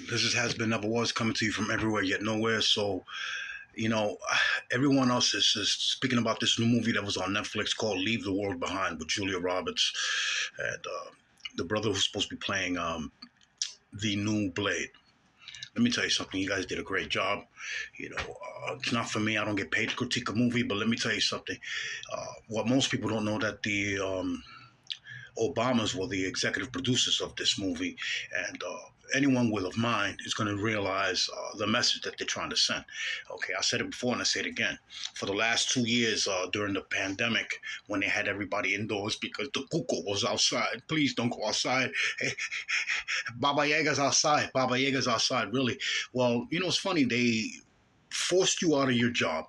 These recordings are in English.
This has been, never was, coming to you from everywhere yet nowhere. So, you know, everyone else is speaking about this new movie that was on Netflix called Leave the World Behind with Julia Roberts and the brother who's supposed to be playing the new Blade. Let me tell you something. You guys did a great job. It's not for me. I don't get paid to critique a movie, but let me tell you something. What most people don't know that the Obamas were the executive producers of this movie, and anyone with a mind is going to realize the message that they're trying to send. Okay, I said it before and I say it again. For the last 2 years during the pandemic, when they had everybody indoors because the cuckoo was outside, please don't go outside. Baba Yaga's outside. Baba Yaga's outside. Really? Well, it's funny. They forced you out of your job.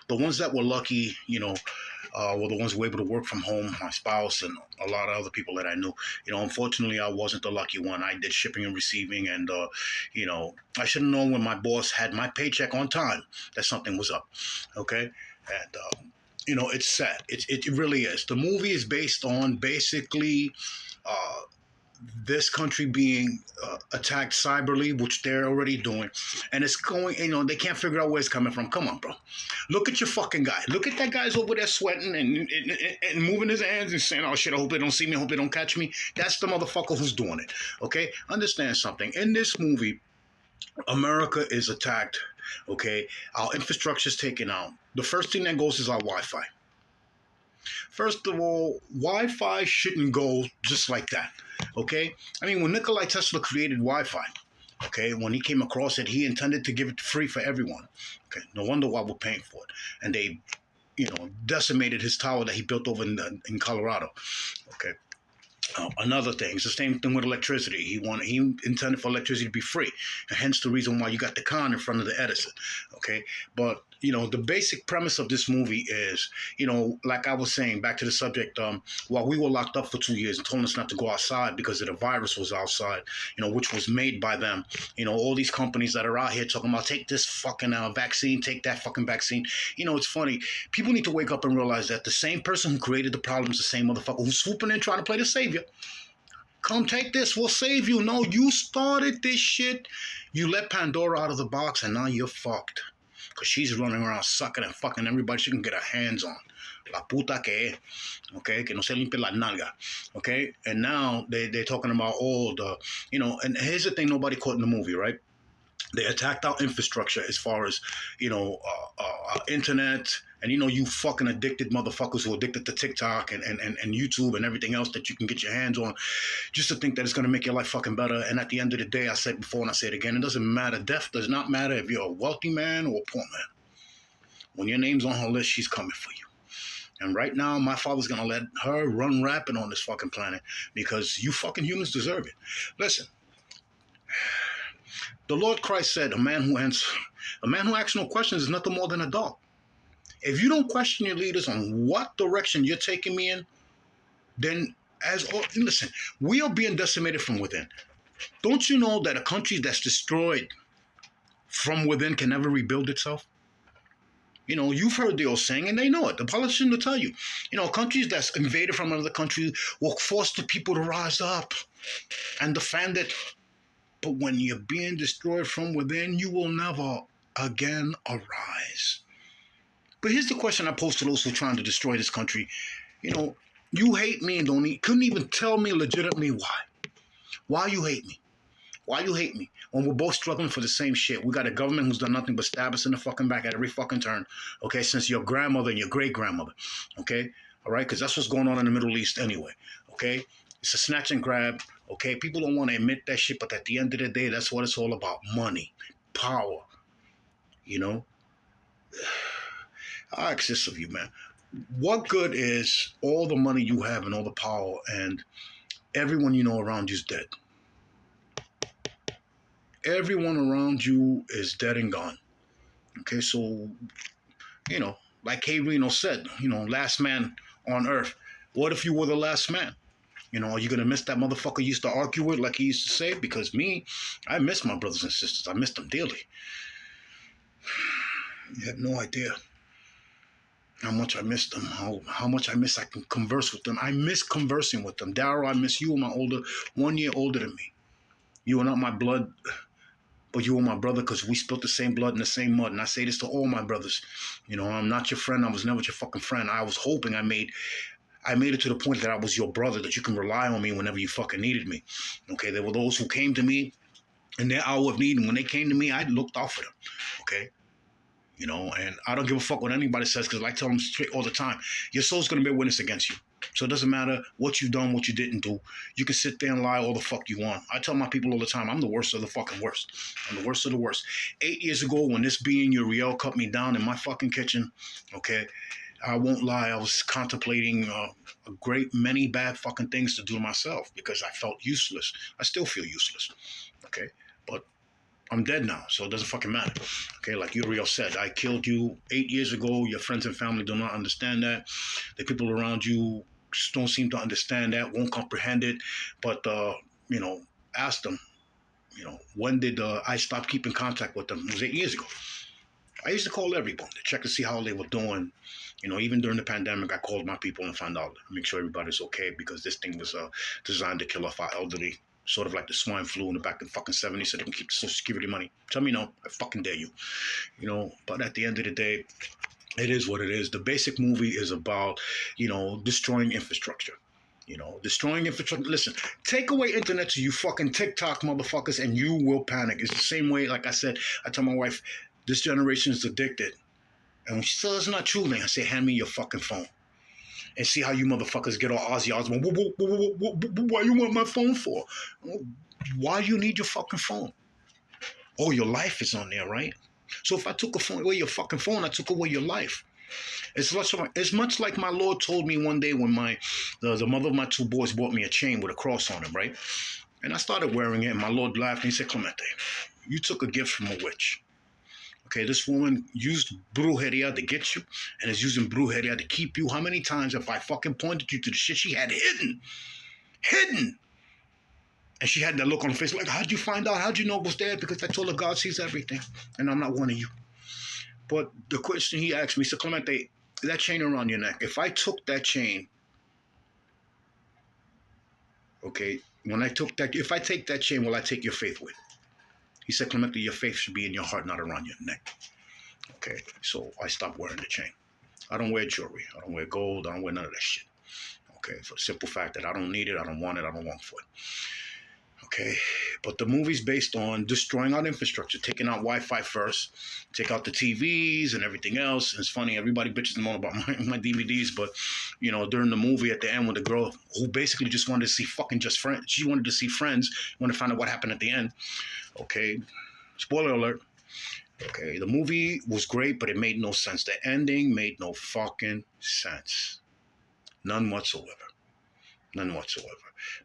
The ones that were lucky, were the ones who were able to work from home, my spouse and a lot of other people that I knew. Unfortunately, I wasn't the lucky one. I did shipping and receiving, and, I should have known when my boss had my paycheck on time that something was up, okay? And, it's sad. It really is. The movie is based on basically this country being attacked cyberly, which they're already doing, and it's going. They can't figure out where it's coming from. Come on, bro. Look at your fucking guy. Look at that guy's over there sweating and moving his hands and saying, "Oh shit, I hope they don't see me. I hope they don't catch me." That's the motherfucker who's doing it. Okay, understand something. In this movie, America is attacked. Okay, our infrastructure is taken out. The first thing that goes is our Wi-Fi. First of all, Wi-Fi shouldn't go just like that. Okay, I mean, when Nikola Tesla created Wi-Fi, okay, when he came across it, he intended to give it free for everyone. Okay, no wonder why we're paying for it, and they, decimated his tower that he built over in Colorado. Okay. Another thing, it's the same thing with electricity. He intended for electricity to be free, and hence the reason why you got the con in front of the Edison. Okay, but the basic premise of this movie is, like I was saying, back to the subject. While we were locked up for 2 years and told us not to go outside because the virus was outside, which was made by them. All these companies that are out here talking about take this fucking vaccine, take that fucking vaccine. It's funny. People need to wake up and realize that the same person who created the problem is the same motherfucker who's swooping in trying to play the savior. Come take this, we'll save you. No, you started this shit. You let Pandora out of the box and now you're fucked. Because she's running around sucking and fucking everybody she can get her hands on. La puta que es. Okay? Que no se limpie la nalga. Okay? And now they're talking about all the, and here's the thing nobody caught in the movie, right? They attacked our infrastructure as far as, internet and, you fucking addicted motherfuckers who are addicted to TikTok and YouTube and everything else that you can get your hands on just to think that it's going to make your life fucking better. And at the end of the day, I said before and I say it again, it doesn't matter. Death does not matter if you're a wealthy man or a poor man. When your name's on her list, she's coming for you. And right now, my father's going to let her run rapid on this fucking planet because you fucking humans deserve it. Listen. The Lord Christ said, a man who asks no questions is nothing more than a dog. If you don't question your leaders on what direction you're taking me in, then listen, we are being decimated from within. Don't you know that a country that's destroyed from within can never rebuild itself? You've heard the old saying, and they know it. The politicians will tell you. Countries that's invaded from another country will force the people to rise up and defend it. But when you're being destroyed from within, you will never again arise. But here's the question I pose to those who are trying to destroy this country. You hate me and couldn't even tell me legitimately why. Why you hate me? Why you hate me? When we're both struggling for the same shit. We got a government who's done nothing but stab us in the fucking back at every fucking turn. Okay, since your grandmother and your great-grandmother. Okay? All right? Because that's what's going on in the Middle East anyway. Okay? It's a snatch and grab. Okay? People don't want to admit that shit, but at the end of the day, that's what it's all about. Money. Power. I ask this of you, man. What good is all the money you have and all the power and everyone you know around you is dead? Everyone around you is dead and gone. Okay, so, like K. Reno said, last man on earth. What if you were the last man? Are you going to miss that motherfucker you used to argue with like he used to say? Because me, I miss my brothers and sisters. I miss them dearly. You have no idea how much I miss them, how much I miss I can converse with them. I miss conversing with them. Daryl, I miss you, 1 year older than me. You are not my blood but you were my brother because we spilled the same blood in the same mud. And I say this to all my brothers. I'm not your friend. I was never your fucking friend. I was hoping I made it to the point that I was your brother, that you can rely on me whenever you fucking needed me. Okay, there were those who came to me in their hour of need, and when they came to me, I looked out for them. Okay, and I don't give a fuck what anybody says, because I tell them straight all the time, your soul's gonna be a witness against you. So it doesn't matter what you've done, what you didn't do. You can sit there and lie all the fuck you want. I tell my people all the time, I'm the worst of the fucking worst. I'm the worst of the worst. 8 years ago, when this being Uriel cut me down in my fucking kitchen, okay, I won't lie, I was contemplating a great many bad fucking things to do to myself because I felt useless. I still feel useless, okay? But I'm dead now, so it doesn't fucking matter. Okay, like Uriel said, I killed you 8 years ago. Your friends and family do not understand that. The people around you just don't seem to understand that, won't comprehend it. But, ask them, when did I stop keeping contact with them? It was 8 years ago. I used to call everyone to check to see how they were doing. Even during the pandemic, I called my people and found out, make sure everybody's okay, because this thing was designed to kill off our elderly, sort of like the swine flu in the back of the fucking 70s, so they can keep the Social Security money. Tell me no, I fucking dare you. But at the end of the day, it is what it is. The basic movie is about, destroying infrastructure. Destroying infrastructure. Listen, take away internet to you fucking TikTok motherfuckers and you will panic. It's the same way, like I said, I tell my wife, this generation is addicted. And when she says it's not true, then I say, hand me your fucking phone. And see how you motherfuckers get all Ozzy Osbourne. Why you want my phone for? Why you need your fucking phone? Oh, your life is on there, right? So if I took away your fucking phone, I took away your life. It's much like my Lord told me one day when the mother of my two boys bought me a chain with a cross on it, right? And I started wearing it, and my Lord laughed, and he said, Clemente, you took a gift from a witch. Okay, this woman used brujeria to get you and is using brujeria to keep you. How many times have I fucking pointed you to the shit she had hidden? Hidden! And she had that look on her face like, how'd you find out? How'd you know it was there? Because I told her God sees everything. And I'm not one of you. But the question he asked me, he said, Clemente, that chain around your neck, if I took that chain, okay, if I take that chain, will I take your faith with? He said, Clemente, your faith should be in your heart, not around your neck. Okay, so I stopped wearing the chain. I don't wear jewelry. I don't wear gold. I don't wear none of that shit. Okay, for the simple fact that I don't need it. I don't want it. I don't want for it. Okay, but the movie's based on destroying our infrastructure, taking out Wi-Fi first, take out the TVs and everything else. And it's funny, everybody bitches and moan about my DVDs, but, during the movie at the end with the girl who basically just wanted to see fucking just friends, she wanted to see friends, wanted to find out what happened at the end. Okay, spoiler alert. Okay, the movie was great, but it made no sense. The ending made no fucking sense. None whatsoever. None whatsoever.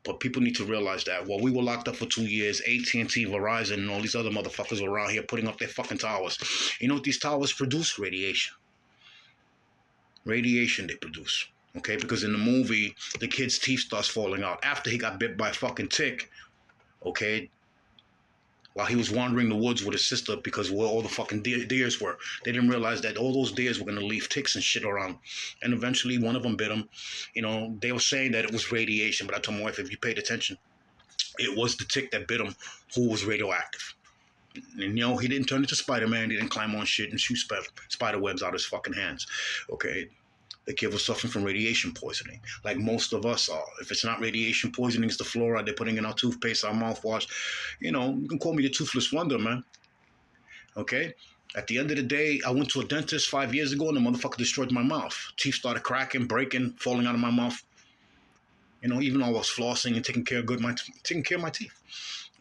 But people need to realize that while we were locked up for 2 years, AT&T, Verizon, and all these other motherfuckers were around here putting up their fucking towers. You know what these towers produce? Radiation. Radiation they produce. Okay, because in the movie, the kid's teeth starts falling out after he got bit by a fucking tick. Okay, while he was wandering the woods with his sister, because where all the fucking deers were. They didn't realize that all those deers were going to leave ticks and shit around. And eventually one of them bit him. They were saying that it was radiation, but I told my wife, if you paid attention, it was the tick that bit him who was radioactive. And, he didn't turn into Spider-Man. He didn't climb on shit and shoot spider webs out of his fucking hands. Okay? The kid was suffering from radiation poisoning, like most of us are. If it's not radiation poisoning, it's the fluoride they're putting in our toothpaste, our mouthwash. You can call me the toothless wonder, man. Okay? At the end of the day, I went to a dentist 5 years ago, and the motherfucker destroyed my mouth. Teeth started cracking, breaking, falling out of my mouth. Even though I was flossing and taking care of my teeth.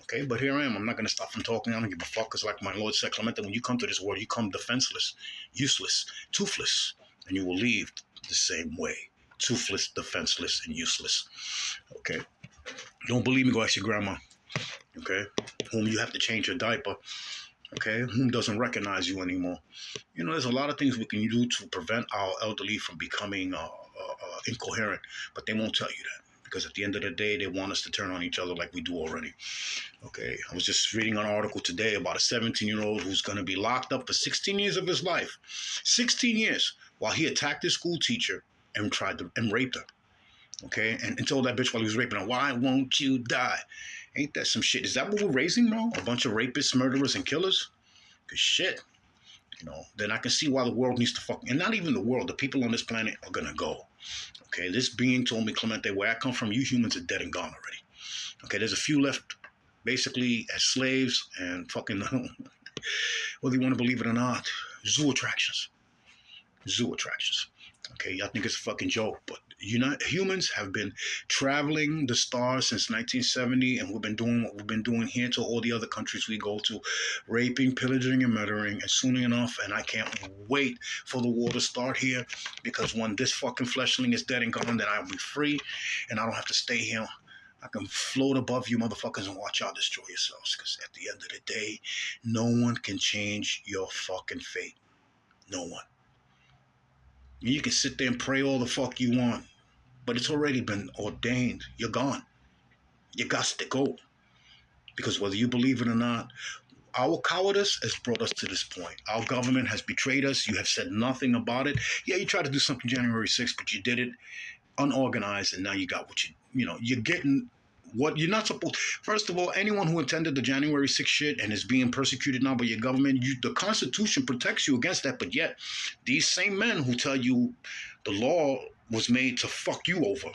Okay, but here I am. I'm not going to stop from talking. I don't give a fuck, because like my Lord said, Clemente, when you come to this world, you come defenseless, useless, toothless, and you will leave the same way. Toothless, defenseless, and useless. Okay? Don't believe me, go ask your grandma. Okay? Whom you have to change your diaper. Okay? Whom doesn't recognize you anymore. There's a lot of things we can do to prevent our elderly from becoming incoherent, but they won't tell you that. Because at the end of the day, they want us to turn on each other like we do already. Okay, I was just reading an article today about a 17-year-old who's going to be locked up for 16 years of his life. 16 years while he attacked his school teacher and raped her. Okay, and told that bitch while he was raping her, why won't you die? Ain't that some shit? Is that what we're raising, bro? A bunch of rapists, murderers, and killers? Cause shit, then I can see why the world needs to fuck, and not even the world, the people on this planet are gonna go. Okay, this being told me, Clemente, where I come from, you humans are dead and gone already. Okay, there's a few left, basically as slaves and fucking, whether you want to believe it or not, zoo attractions. Zoo attractions. Okay, y'all think it's a fucking joke, but humans have been traveling the stars since 1970, and we've been doing what we've been doing here to all the other countries we go to, raping, pillaging, and murdering. And soon enough, and I can't wait for the war to start here, because when this fucking fleshling is dead and gone, then I'll be free, and I don't have to stay here. I can float above you motherfuckers and watch y'all destroy yourselves, because at the end of the day, no one can change your fucking fate. No one. You can sit there and pray all the fuck you want, but it's already been ordained. You're gone. You got to go. Because whether you believe it or not, our cowardice has brought us to this point. Our government has betrayed us. You have said nothing about it. Yeah, you tried to do something January 6th, but you did it unorganized, and now you got what you're getting what you're not supposed. First of all, anyone who attended the January 6th shit and is being persecuted now by your government, the Constitution protects you against that. But yet, these same men who tell you the law was made to fuck you over.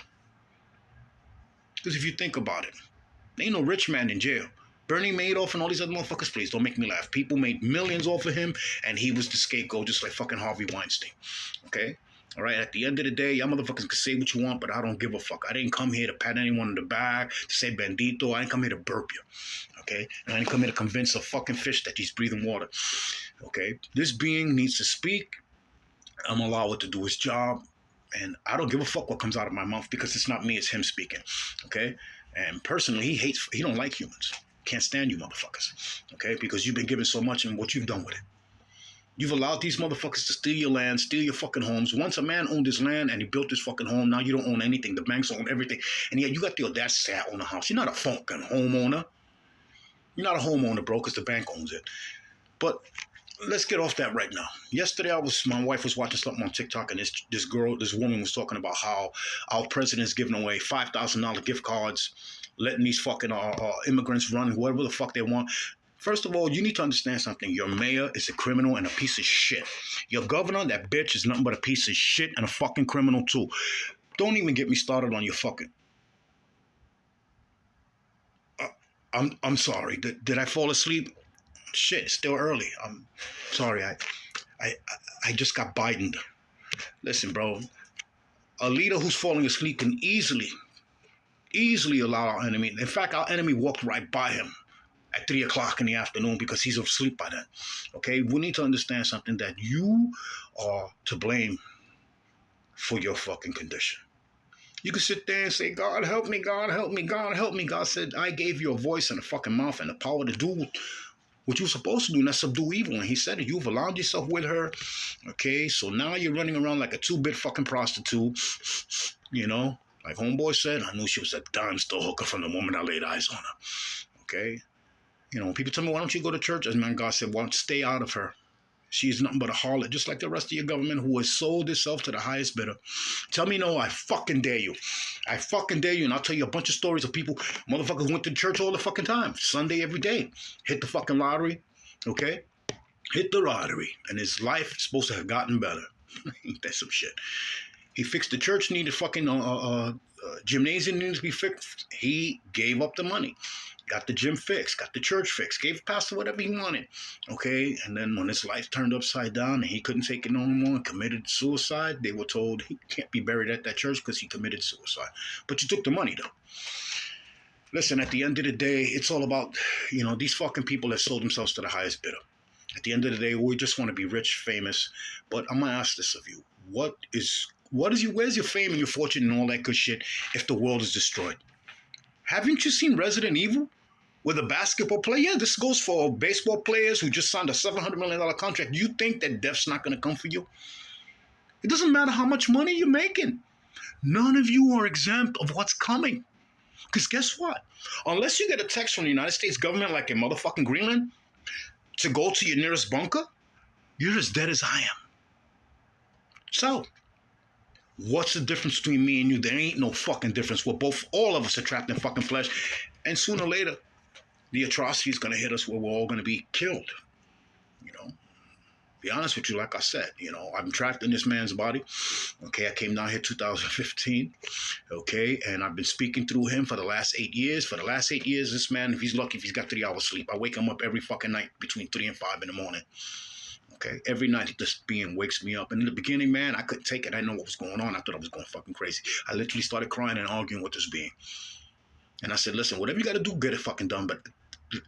Because if you think about it, there ain't no rich man in jail. Bernie Madoff and all these other motherfuckers, please don't make me laugh. People made millions off of him, and he was the scapegoat, just like fucking Harvey Weinstein. Okay? All right, at the end of the day, y'all motherfuckers can say what you want, but I don't give a fuck. I didn't come here to pat anyone in the back, to say bendito. I didn't come here to burp you, okay? And I didn't come here to convince a fucking fish that he's breathing water, okay? This being needs to speak. I'm gonna allow it to do his job, and I don't give a fuck what comes out of my mouth, because it's not me, it's him speaking, okay? And personally, he don't like humans. Can't stand you motherfuckers, okay? Because you've been given so much and what you've done with it. You've allowed these motherfuckers to steal your land, steal your fucking homes. Once a man owned his land and he built his fucking home, now you don't own anything. The banks own everything. And yet you got the audacity to own a house. You're not a fucking homeowner. You're not a homeowner, bro, because the bank owns it. But let's get off that right now. Yesterday, my wife was watching something on TikTok, and this woman was talking about how our president's giving away $5,000 gift cards, letting these fucking immigrants run whatever the fuck they want. First of all, you need to understand something. Your mayor is a criminal and a piece of shit. Your governor, that bitch, is nothing but a piece of shit and a fucking criminal too. Don't even get me started on your fucking... I'm sorry. Did I fall asleep? Shit, it's still early. I'm sorry. I just got Biden. Listen, bro. A leader who's falling asleep can easily allow our enemy... In fact, our enemy walked right by him at 3 o'clock in the afternoon because he's asleep by then. Okay? We need to understand something, that you are to blame for your fucking condition. You can sit there and say, God help me, God help me, God help me. God said, I gave you a voice and a fucking mouth and the power to do what you're supposed to do, and that's subdue evil. And he said it. You've aligned yourself with her. Okay? So now you're running around like a 2-bit fucking prostitute. Like homeboy said, I knew she was a dime store hooker from the moment I laid eyes on her. Okay? People tell me, why don't you go to church? And man, God said, well, stay out of her. She's nothing but a harlot, just like the rest of your government who has sold itself to the highest bidder. Tell me no, I fucking dare you. I fucking dare you, and I'll tell you a bunch of stories of people, motherfuckers who went to church all the fucking time, Sunday every day, hit the fucking lottery, okay? Hit the lottery, and his life is supposed to have gotten better. That's some shit. He fixed the church, needed fucking gymnasium needed to be fixed. He gave up the money. Got the gym fixed, got the church fixed, gave pastor whatever he wanted, okay? And then when his life turned upside down and he couldn't take it no more and committed suicide, they were told he can't be buried at that church because he committed suicide. But you took the money, though. Listen, at the end of the day, it's all about, these fucking people that sold themselves to the highest bidder. At the end of the day, we just want to be rich, famous. But I'm going to ask this of you. Where's your fame and your fortune and all that good shit if the world is destroyed? Haven't you seen Resident Evil? With a basketball player? Yeah, this goes for baseball players who just signed a $700 million contract. You think that death's not going to come for you? It doesn't matter how much money you're making. None of you are exempt of what's coming. Because guess what? Unless you get a text from the United States government like in motherfucking Greenland to go to your nearest bunker, you're as dead as I am. So, what's the difference between me and you? There ain't no fucking difference. All of us are trapped in fucking flesh. And sooner or later, the atrocity is going to hit us where we're all going to be killed. You know, be honest with you, like I said, I'm trapped in this man's body. Okay, I came down here 2015. Okay, and I've been speaking through him for the last 8 years. For the last 8 years, this man, if he's lucky, if he's got 3 hours sleep, I wake him up every fucking night between 3 and 5 in the morning. Okay, every night this being wakes me up. And in the beginning, man, I couldn't take it. I didn't know what was going on. I thought I was going fucking crazy. I literally started crying and arguing with this being. And I said, listen, whatever you got to do, get it fucking done. But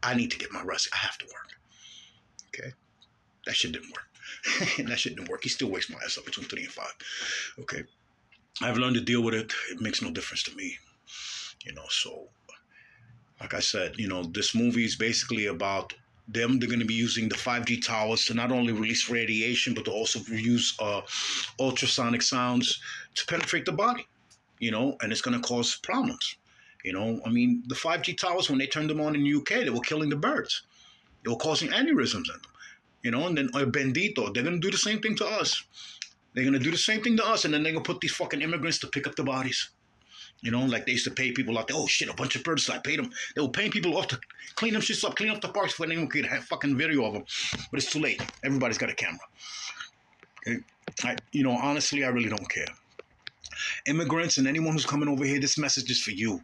I need to get my rest. I have to work. Okay, that shit didn't work. That shit didn't work. He still wakes my ass up between 3 and 5. Okay, I've learned to deal with it. It makes no difference to me. So like I said, this movie is basically about them. They're going to be using the 5G towers to not only release radiation, but to also use ultrasonic sounds to penetrate the body, and it's going to cause problems. I mean, the 5G towers, when they turned them on in the UK, they were killing the birds. They were causing aneurysms in them, and then Bendito, they're going to do the same thing to us. They're going to do the same thing to us, and then they're going to put these fucking immigrants to pick up the bodies. Like they used to pay people out there. Oh shit, a bunch of birds. So I paid them. They were paying people off to clean them shits up, clean up the parks when anyone could have fucking video of them. But it's too late. Everybody's got a camera. Okay? Honestly, I really don't care. Immigrants and anyone who's coming over here, this message is for you.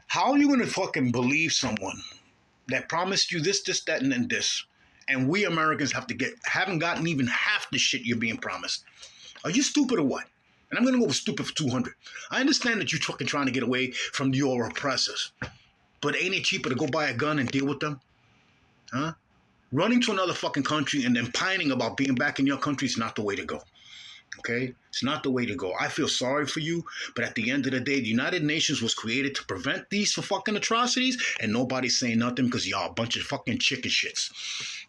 How are you gonna fucking believe someone that promised you this, that, and then this, and we Americans haven't gotten even half the shit you're being promised? Are you stupid or what? And I'm going to go with stupid for 200. I understand that you're fucking trying to get away from your oppressors. But ain't it cheaper to go buy a gun and deal with them? Huh? Running to another fucking country and then pining about being back in your country is not the way to go. Okay? It's not the way to go. I feel sorry for you, but at the end of the day, the United Nations was created to prevent these fucking atrocities, and nobody's saying nothing because y'all a bunch of fucking chicken shits.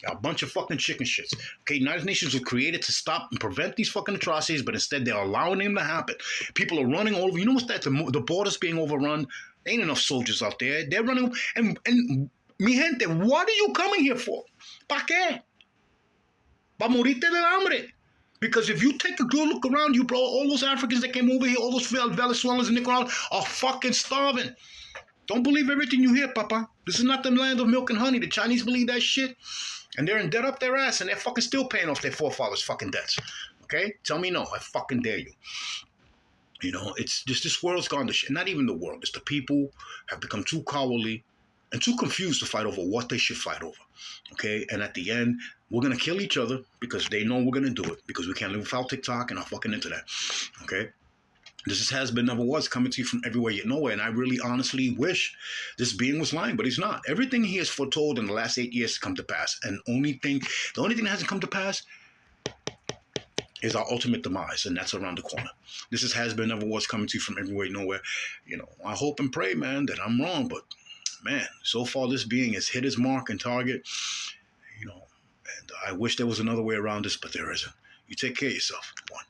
Y'all a bunch of fucking chicken shits. Okay, United Nations was created to stop and prevent these fucking atrocities, but instead they're allowing them to happen. People are running all over. You know what's that? The borders being overrun. There ain't enough soldiers out there. They're running. And mi gente, what are you coming here for? ¿Pa qué? Pa morirte del hambre. Because if you take a good look around you, bro, all those Africans that came over here, all those Venezuelans and Nicaragua are fucking starving. Don't believe everything you hear, Papa. This is not the land of milk and honey. The Chinese believe that shit. And they're in debt up their ass, and they're fucking still paying off their forefathers' fucking debts. Okay? Tell me no. I fucking dare you. It's just this world's gone to shit. Not even the world. It's the people have become too cowardly and too confused to fight over what they should fight over. Okay? And at the end, we're going to kill each other because they know we're going to do it, because we can't live without TikTok and our fucking internet. Okay? This is Has Been Never Was, coming to you from everywhere yet nowhere. And I really honestly wish this being was lying, but he's not. Everything he has foretold in the last 8 years has come to pass. And the only thing that hasn't come to pass is our ultimate demise, and that's around the corner. This is Has Been Never Was, coming to you from everywhere yet nowhere. I hope and pray, man, that I'm wrong, but man, so far this being has hit his mark and target, and I wish there was another way around this, but there isn't. You take care of yourself. One.